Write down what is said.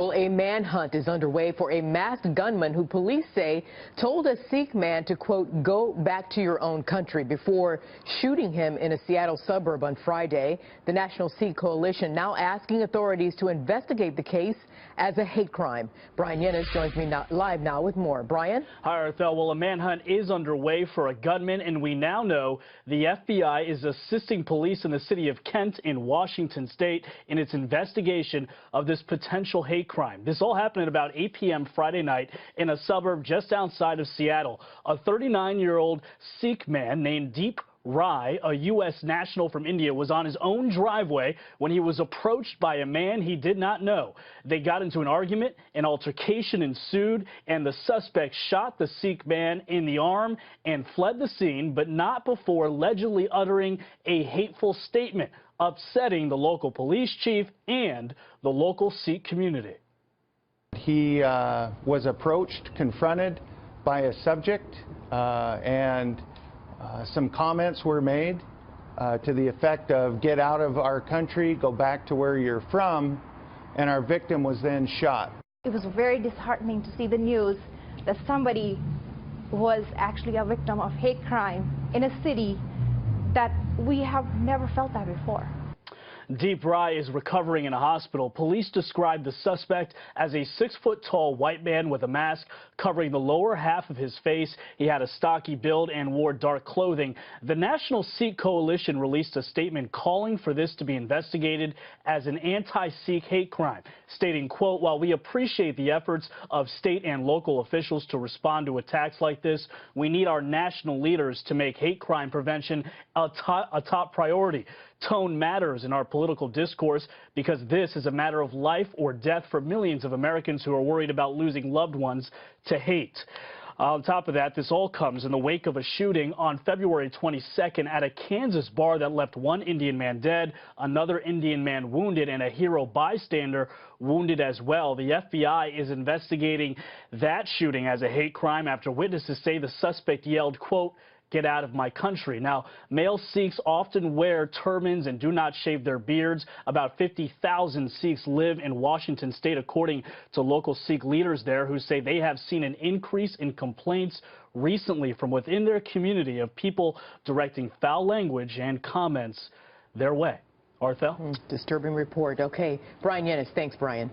Well, a manhunt is underway for a masked gunman who police say told a Sikh man to, quote, go back to your own country before shooting him in a Seattle suburb on Friday. The National Sikh Coalition now asking authorities to investigate the case as a hate crime. Brian Yennis joins me live now with more. Brian? Hi, Arthel. Well, a manhunt is underway for a gunman, and we now know the FBI is assisting police in the city of Kent in Washington state in its investigation of this potential hate crime. This all happened at about 8 p.m. Friday night in a suburb just outside of Seattle. A 39-year-old Sikh man named Deep Rai, a U.S. national from India, was on his own driveway when he was approached by a man he did not know. They got into an argument, an altercation ensued, and the suspect shot the Sikh man in the arm and fled the scene, but not before allegedly uttering a hateful statement, upsetting the local police chief and the local Sikh community. He was approached, confronted by a subject, and some comments were made to the effect of get out of our country, go back to where you're from, and our victim was then shot. It was very disheartening to see the news that somebody was actually a victim of hate crime in a city that we have never felt that before. Deep Rai is recovering in a hospital. Police described the suspect as a 6-foot-tall white man with a mask covering the lower half of his face. He had a stocky build and wore dark clothing. The National Sikh Coalition released a statement calling for this to be investigated as an anti-Sikh hate crime, stating, quote, while we appreciate the efforts of state and local officials to respond to attacks like this, we need our national leaders to make hate crime prevention a top priority. Tone matters in our political discourse because this is a matter of life or death for millions of Americans who are worried about losing loved ones to hate. On top of that, this all comes in the wake of a shooting on February 22nd at a Kansas bar that left one Indian man dead, another Indian man wounded, and a hero bystander wounded as well. The FBI is investigating that shooting as a hate crime after witnesses say the suspect yelled, quote, get out of my country. Now, male Sikhs often wear turbans and do not shave their beards. About 50,000 Sikhs live in Washington state, according to local Sikh leaders there, who say they have seen an increase in complaints recently from within their community of people directing foul language and comments their way. Arthel? Disturbing report. Okay. Brian Yennis. Thanks, Brian.